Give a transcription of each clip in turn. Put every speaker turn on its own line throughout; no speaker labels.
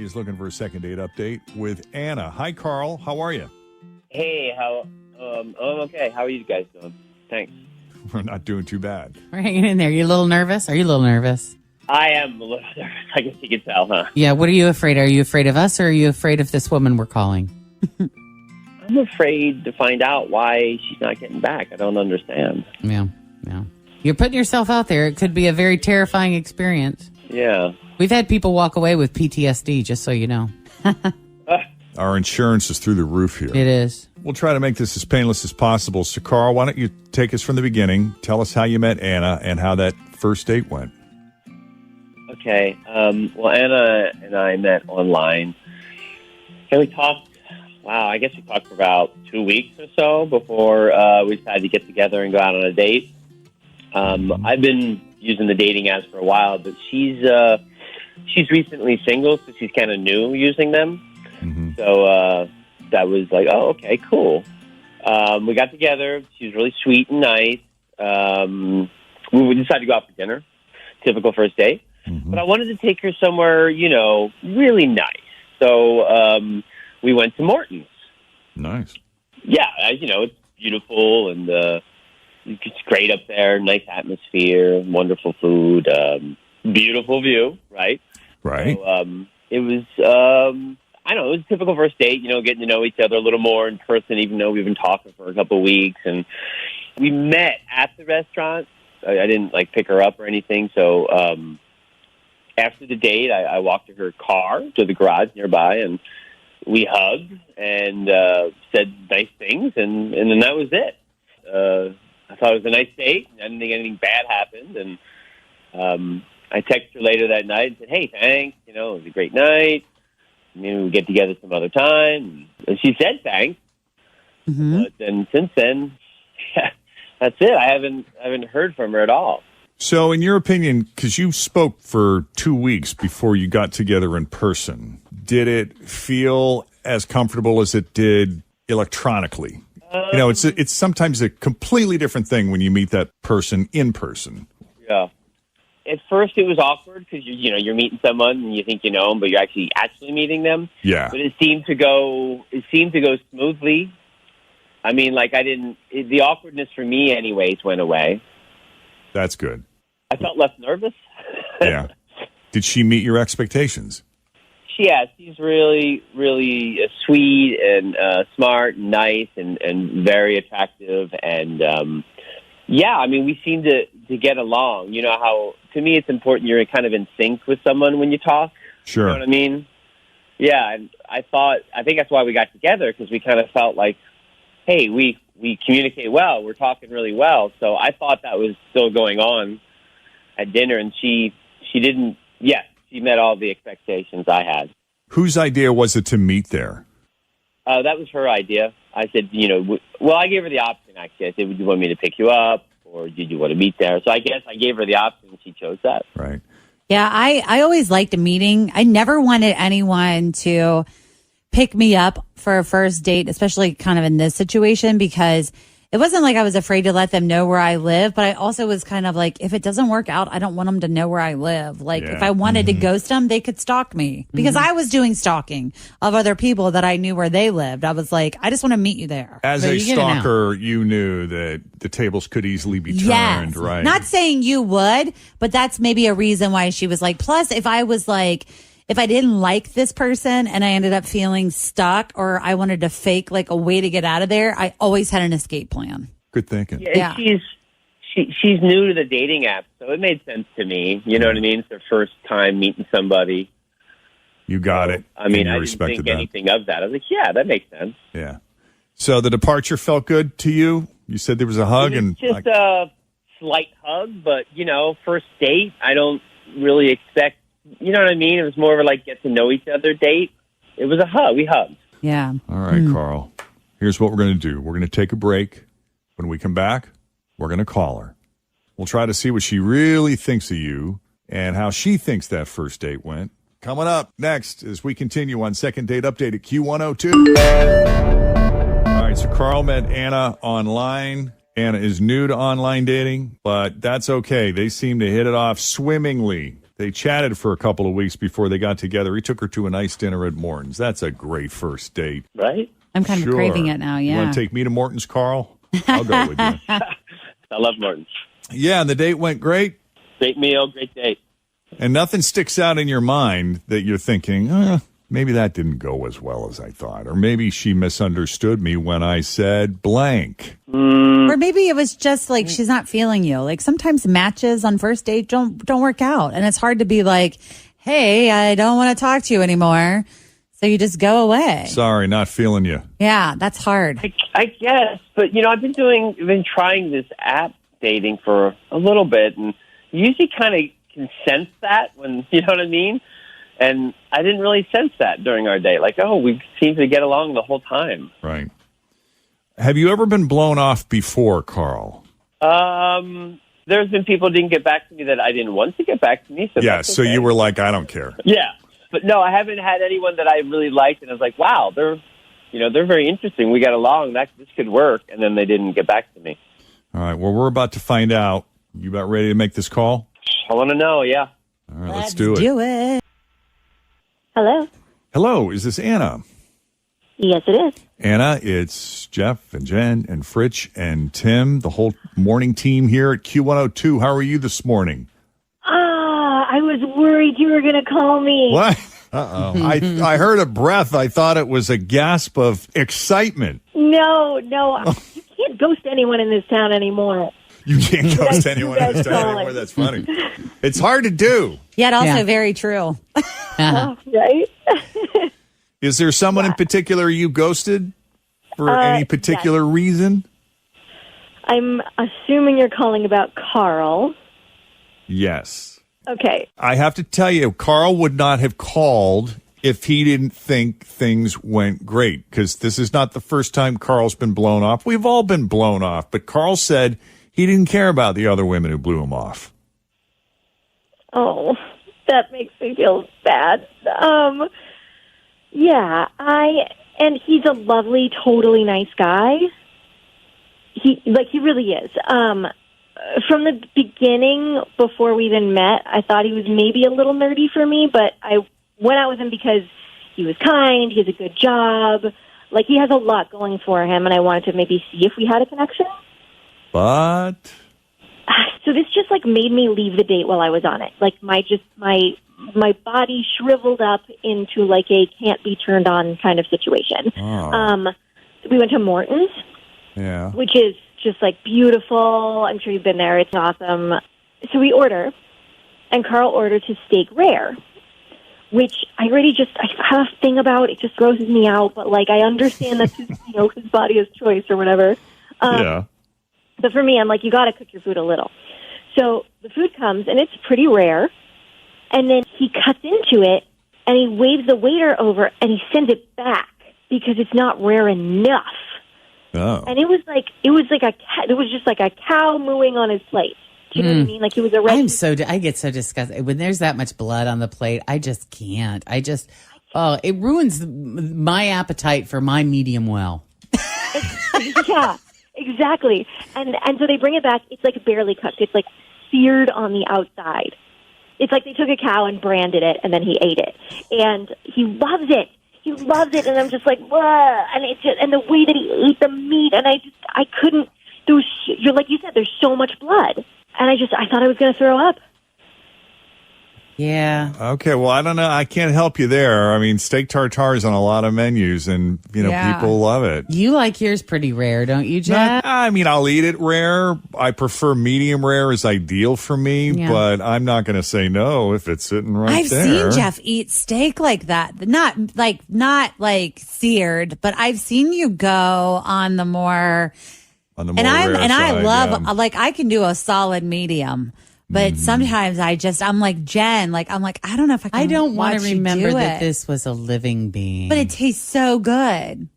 is looking for a second date update with Anna. Hi, Carl. How are you?
Hey, I'm okay. How are you guys doing? Thanks.
We're not doing too bad.
We're hanging in there. You a little nervous? Are you a little nervous?
I am a little nervous. I guess you can tell, huh?
Yeah, what are you afraid? Are you afraid of us or are you afraid of this woman we're calling?
I'm afraid to find out why she's not getting back. I don't understand.
Yeah. You're putting yourself out there. It could be a very terrifying experience.
Yeah.
We've had people walk away with PTSD, just so you know.
Our insurance is through the roof here.
It is.
We'll try to make this as painless as possible. So, Carl, why don't you take us from the beginning? Tell us how you met Anna and how that first date went.
Okay. Well, Anna and I met online. And we talked, I guess we talked for about 2 weeks or so before we decided to get together and go out on a date. I've been using the dating apps for a while, but she's recently single, so she's kind of new using them.
Mm-hmm.
So that was like, oh, okay, cool. We got together. She was really sweet and nice. We decided to go out for dinner, typical first date.
Mm-hmm.
But I wanted to take her somewhere, really nice. So we went to Morton's.
Nice.
Yeah, it's beautiful and it's great up there. Nice atmosphere, wonderful food, beautiful view, right?
Right.
So, it was, it was a typical first date, getting to know each other a little more in person, even though we've been talking for a couple of weeks. And we met at the restaurant. I didn't, pick her up or anything. So after the date, I walked to her car, to the garage nearby, and we hugged and said nice things, and then that was it. I thought it was a nice date. I didn't think anything bad happened, and I texted her later that night and said, hey, thanks. It was a great night. Maybe we'll get together some other time. And she said thanks.
Mm-hmm.
But then since then, that's it. I haven't heard from her at all.
So, in your opinion, because you spoke for 2 weeks before you got together in person, did it feel as comfortable as it did electronically? It's sometimes a completely different thing when you meet that person in person.
Yeah. At first, it was awkward because you're meeting someone and you think you know them, but you're actually meeting them.
Yeah.
But it seemed to go smoothly. I mean, the awkwardness for me, anyways, went away.
That's good.
I felt less nervous.
Yeah. Did she meet your expectations?
She's really, really sweet and smart and nice and very attractive. And, we seem to get along. You know how, to me, it's important you're kind of in sync with someone when you talk.
Sure.
You know what I mean? Yeah, and I think that's why we got together, because we kind of felt like, hey, we communicate well. We're talking really well. So I thought that was still going on at dinner, and she didn't. Yes, she met all the expectations I had.
Whose idea was it to meet there?
That was her idea. I said, I gave her the option, actually. I said, would you want me to pick you up, or did you want to meet there? So I guess I gave her the option, and she chose that.
Right.
Yeah, I always liked a meeting. I never wanted anyone to pick me up for a first date, especially kind of in this situation, because it wasn't like I was afraid to let them know where I live, but I also was kind of like, if it doesn't work out, I don't want them to know where I live. If I wanted to ghost them, they could stalk me, because I was doing stalking of other people that I knew where they lived. I was like, I just want to meet you there.
As a stalker, you knew that the tables could easily be turned, right?
Not saying you would, but that's maybe a reason why she was like, plus if I didn't like this person and I ended up feeling stuck, or I wanted to fake a way to get out of there, I always had an escape plan.
Good thinking.
Yeah. She's new to the dating app, so it made sense to me. You know what I mean? It's her first time meeting somebody.
You got it.
I mean, I didn't think anything of that. I was like, yeah, that makes sense.
Yeah. So the departure felt good to you? You said there was a hug?
It was just a slight hug, but, first date, I don't really expect. You know what I mean? It was more of a get to know each other date. It was a hug. We hugged.
Yeah.
All right, Carl. Here's what we're going to do. We're going to take a break. When we come back, we're going to call her. We'll try to see what she really thinks of you and how she thinks that first date went. Coming up next as we continue on Second Date Update at Q102. All right, so Carl met Anna online. Anna is new to online dating, but that's okay. They seem to hit it off swimmingly. They chatted for a couple of weeks before they got together. He took her to a nice dinner at Morton's. That's a great first date.
Right?
I'm kind of craving it now,
You
yeah.
want to take me to Morton's, Carl? I'll go with you.
I love Morton's.
Yeah, and the date went great.
Great meal, great date.
And nothing sticks out in your mind that you're thinking, maybe that didn't go as well as I thought. Or maybe she misunderstood me when I said blank.
Or maybe it was just like she's not feeling you. Like sometimes matches on first date don't work out. And it's hard to be like, hey, I don't want to talk to you anymore. So you just go away.
Sorry, not feeling you.
Yeah, that's hard.
I guess, but I've been trying this app dating for a little bit, and you usually kind of can sense that when, you know what I mean? And I didn't really sense that during our date. Like, we seem to get along the whole time.
Right. Have you ever been blown off before, Carl?
There's been people who didn't get back to me that I didn't want to get back to me. So
Yeah,
that's
so
okay.
you were like, I don't care.
Yeah. But no, I haven't had anyone that I really liked, and I was like, wow, they're very interesting. We got along. This could work. And then they didn't get back to me.
All right, well, we're about to find out. You about ready to make this call?
I want to know, yeah.
All right, let's do it.
Do it.
Hello.
Hello, is this Anna?
Yes, it is.
Anna, it's Jeff and Jen and Fritch and Tim, the whole morning team here at Q102. How are you this morning?
I was worried you were going to call me.
What? Uh-oh. I heard a breath. I thought it was a gasp of excitement.
No. You can't ghost anyone in this town anymore.
You can't ghost anyone in this town anymore. That's funny. It's hard to do.
Yet also very true.
Right?
Is there someone in particular you ghosted for any particular reason?
I'm assuming you're calling about Carl.
Yes.
Okay.
I have to tell you, Carl would not have called if he didn't think things went great, because this is not the first time Carl's been blown off. We've all been blown off, but Carl said he didn't care about the other women who blew him off.
Oh, that makes me feel bad. Yeah, and he's a lovely, totally nice guy. He really is. From the beginning, before we even met, I thought he was maybe a little nerdy for me, but I went out with him because he was kind, he has a good job, like he has a lot going for him, and I wanted to maybe see if we had a connection.
But
So this just like made me leave the date while I was on it. Like my body shriveled up into like a can't be turned on kind of situation. We went to Morton's,
yeah,
which is just like beautiful. I'm sure you've been there. It's awesome. So we order, and Carl ordered his steak rare, which I have a thing about. It just grosses me out, but like I understand that his body has choice or whatever.
yeah.
But for me, I'm like, you got to cook your food a little. So the food comes, and it's pretty rare. And then he cuts into it, and he waves the waiter over, and he sends it back because it's not rare enough.
Oh.
And it was just like a cow mooing on his plate. Do you know what I mean? Like he was a red.
I get so disgusted when there's that much blood on the plate. I just can't. It ruins my appetite for my medium well.
Yeah, exactly. And so they bring it back. It's like barely cooked. It's like seared on the outside. It's like they took a cow and branded it, and then he ate it. And he loves it. He loves it, and I'm just like, whoa. And the way that he ate the meat, and I couldn't. You're like you said, there's so much blood, and I thought I was going to throw up.
Yeah.
Okay, well, I don't know. I can't help you there. I mean, steak tartare is on a lot of menus, and, people love it.
You like yours pretty rare, don't you, Jeff?
I mean, I'll eat it rare. I prefer medium rare is ideal for me, but I'm not going to say no if it's sitting right there.
I've seen Jeff eat steak like that. Not like seared, but I've seen you go on the more...
On the more rare side,
I love, like, I can do a solid medium. But sometimes I'm like Jen, I don't know if I can.
I don't want to remember that
it.
This was a living being.
But it tastes so good.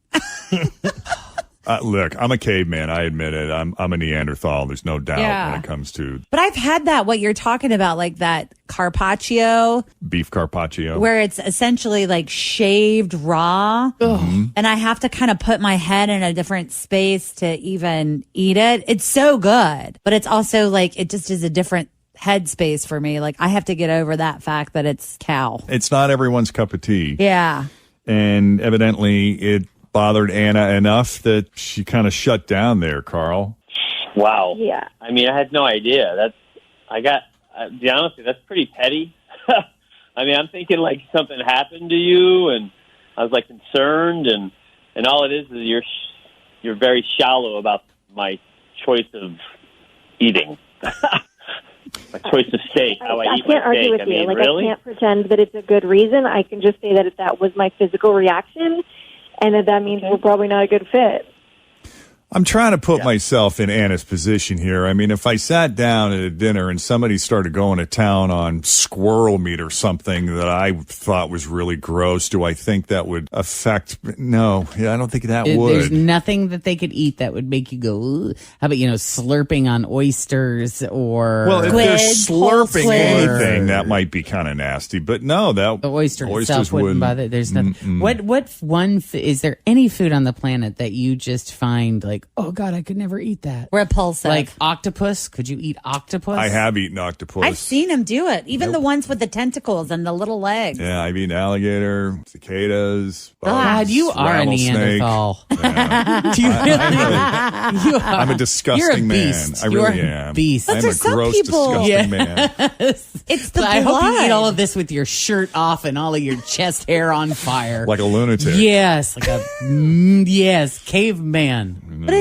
Look, I'm a caveman. I admit it. I'm a Neanderthal. There's no doubt when it comes to.
But I've had that, what you're talking about, like that carpaccio.
Beef carpaccio.
Where it's essentially like shaved raw. And I have to kind of put my head in a different space to even eat it. It's so good. But it's also like, it just is a different headspace for me. Like I have to get over that fact that it's cow.
It's not everyone's cup of tea.
Yeah.
And evidently it bothered Anna enough that she kind of shut down there, Carl.
Wow.
Yeah.
I mean, I had no idea. To be honest, that's pretty petty. I mean, I'm thinking like something happened to you, and I was like concerned, and all it is you're very shallow about my choice of eating. My choice of steak, how I eat
can't
my
argue
steak.
with
I
you.
mean,
Like
really?
I can't pretend that it's a good reason. I can just say that that was my physical reaction, and that means we're probably not a good fit.
I'm trying to put myself in Anna's position here. I mean, if I sat down at a dinner and somebody started going to town on squirrel meat or something that I thought was really gross, do I think that would affect? No, I don't think that would.
There's nothing that they could eat that would make you go, "Ugh." How about, slurping on oysters or...
Well, if they're
Squid, whole
slurping
squid.
anything, that might be kind of nasty. But no, that
the oyster
oysters
itself wouldn't bother. There's nothing. Is there any food on the planet that you just find like, oh God, I could never eat that?
Repulsive.
Like octopus? Could you eat octopus?
I have eaten octopus.
I've seen him do it. Even the ones with the tentacles and the little legs.
Yeah, I've eaten alligator, cicadas.
God,
bugs,
you are a
rattlesnake.
Neanderthal.
Yeah.
Do you really? You are.
I'm a disgusting
You're a
man.
beast.
I really
You're
am.
a beast.
I'm
for
a
some
gross,
people-
disgusting man.
It's the
I
blood.
hope you eat all of this with your shirt off and all of your chest hair on fire.
Like a lunatic.
Yes, like a yes, caveman.
But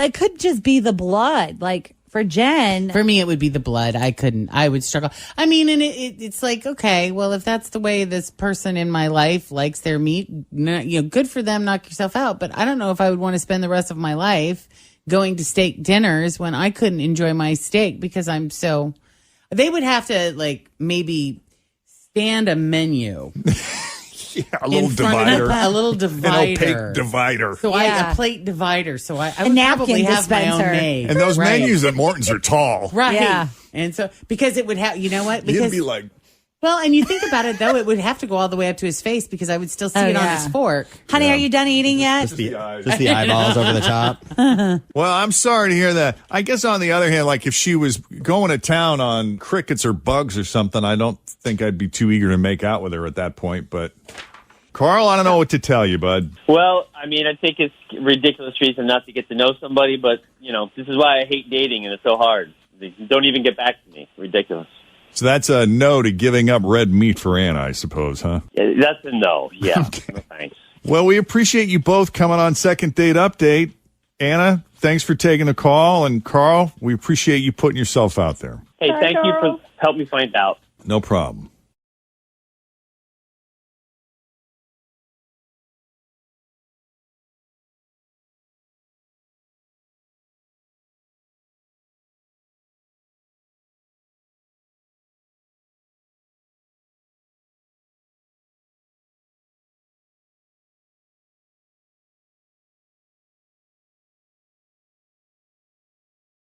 it could just be the blood. Like for Jen,
For me, it would be the blood. I would struggle. I mean, and it's like, okay, well, if that's the way this person in my life likes their meat, good for them, knock yourself out. But I don't know if I would want to spend the rest of my life going to steak dinners when I couldn't enjoy my steak because I'm so. They would have to like maybe stand a menu.
Yeah, a little
in front
divider.
of a little
An
divider.
opaque divider.
So
Yeah.
a plate divider. So I
A
would
napkin
probably have my
dispenser.
own made.
And those
Right.
menus at Morton's are tall.
Right.
Yeah.
And so, because it would have, you know what?
You'd
Because,
be like,
well, and you think about it though, it would have to go all the way up to his face because I would still see
Oh,
it on
yeah.
his fork.
honey, are you done eating yet?
Just the
eyes.
eyeballs over the top.
well, I'm sorry to hear that. I guess on the other hand, like if she was going to town on crickets or bugs or something, I don't think I'd be too eager to make out with her at that point. But Carl, I don't know what to tell you, bud.
Well, I mean, I think it's a ridiculous reason not to get to know somebody, but, this is why I hate dating and it's so hard. They don't even get back to me. Ridiculous.
So that's a no to giving up red meat for Anna, I suppose, huh?
Yeah, that's a no. Yeah. No, thanks.
Well, we appreciate you both coming on Second Date Update. Anna, thanks for taking the call. And Carl, we appreciate you putting yourself out there.
Hey,
Bye,
thank you
Carl.
for helping me find out.
No problem.